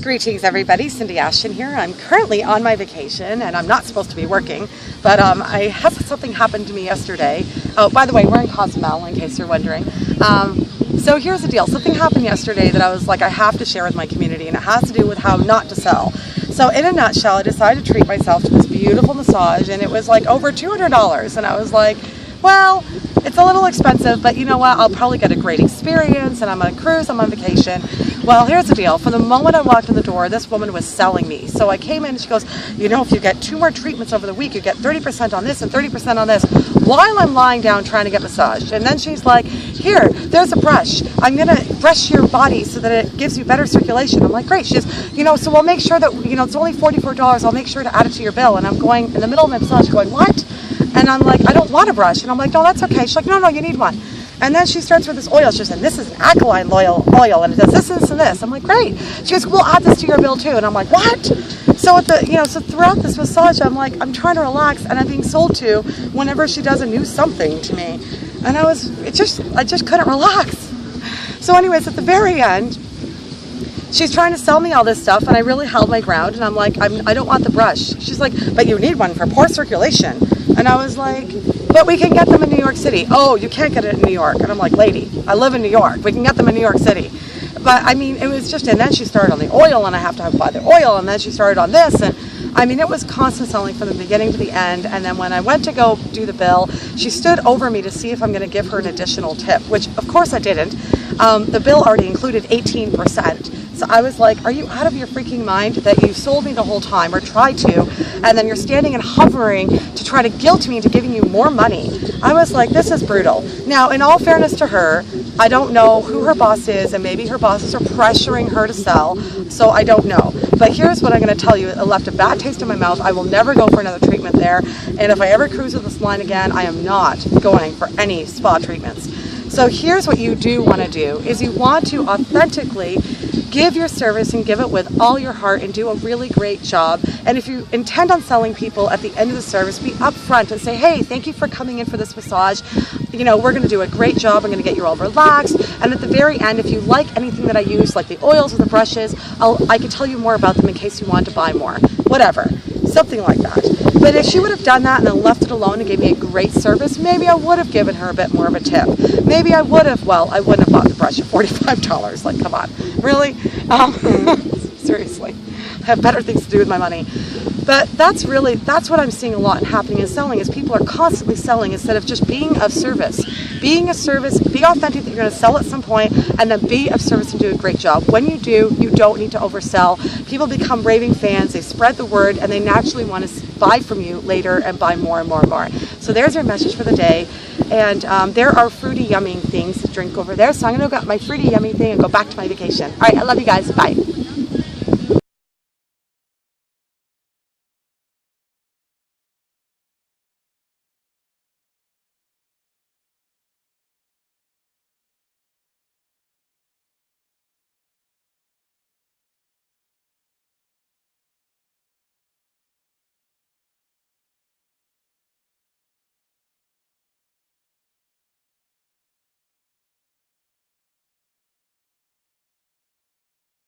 Greetings everybody, Cindy Ashton here. I'm currently on my vacation and I'm not supposed to be working, but I had something happen to me yesterday. Oh, by the way, we're in Cozumel in case you're wondering. So here's the deal. Something happened yesterday that I was like, I have to share with my community, and it has to do with how not to sell. So in a nutshell, I decided to treat myself to this beautiful massage, and it was like over $200, and I was like, well, it's a little expensive, but you know what, I'll probably get a great experience, and I'm on a cruise, I'm on vacation. Well, here's the deal. From the moment I walked in the door, this woman was selling me. So I came in and she goes, you know, if you get 2 more treatments over the week, you get 30% on this and 30% on this, while I'm lying down trying to get massaged. And then she's like, here, there's a brush. I'm going to brush your body so that it gives you better circulation. I'm like, great. She says, you know, so we'll make sure that, you know, it's only $44. I'll make sure to add it to your bill. And I'm going, in the middle of my massage, going, what? And I'm like, I don't want a brush. And I'm like, no, that's okay. She's like, no, you need one. And then she starts with this oil. She said, this is an alkaline oil, and it does this, and this. I'm like, great. She goes, we'll add this to your bill too. And I'm like, what? So at the, so throughout this massage, I'm like, I'm trying to relax, and I'm being sold to whenever she does a new something to me. And I just couldn't relax. So anyways, at the very end, she's trying to sell me all this stuff, and I really held my ground, and I'm like, I don't want the brush. She's like, but you need one for poor circulation. And I was like, but we can get them in New York City. Oh, you can't get it in New York. And I'm like, lady, I live in New York. We can get them in New York City. But I mean, it was just, and then she started on the oil, and I have to buy the oil, and then she started on this, and I mean, it was constant selling from the beginning to the end. And then when I went to go do the bill, she stood over me to see if I'm going to give her an additional tip, which of course I didn't. The bill already included 18%. So I was like, are you out of your freaking mind that you sold me the whole time, or tried to, and then you're standing and hovering to try to guilt me into giving you more money? I was like, this is brutal. Now, in all fairness to her, I don't know who her boss is, and maybe her bosses are pressuring her to sell, so I don't know. But here's what I'm going to tell you. It left a bad taste in my mouth. I will never go for another treatment there, and if I ever cruise with this line again, I am not going for any spa treatments. So here's what you do want to do, is you want to authentically give your service and give it with all your heart and do a really great job. And if you intend on selling people at the end of the service, be upfront and say, hey, thank you for coming in for this massage. You know, we're going to do a great job. I'm going to get you all relaxed. And at the very end, if you like anything that I use, like the oils or the brushes, I can tell you more about them in case you want to buy more. Whatever. Something like that. But if she would have done that and then left it alone and gave me a great service, maybe I would have given her a bit more of a tip. Maybe I would have, well, I wouldn't have bought the brush at $45. Like, come on. Really? Seriously. I have better things to do with my money. But that's what I'm seeing a lot and happening in selling, is people are constantly selling instead of just being of service. Being of service, be authentic that you're going to sell at some point, and then be of service and do a great job. When you do, you don't need to oversell. People become raving fans, they spread the word, and they naturally want to buy from you later and buy more and more and more. So there's your message for the day. And there are fruity, yummy things to drink over there. So I'm going to go get my fruity, yummy thing and go back to my vacation. All right, I love you guys. Bye.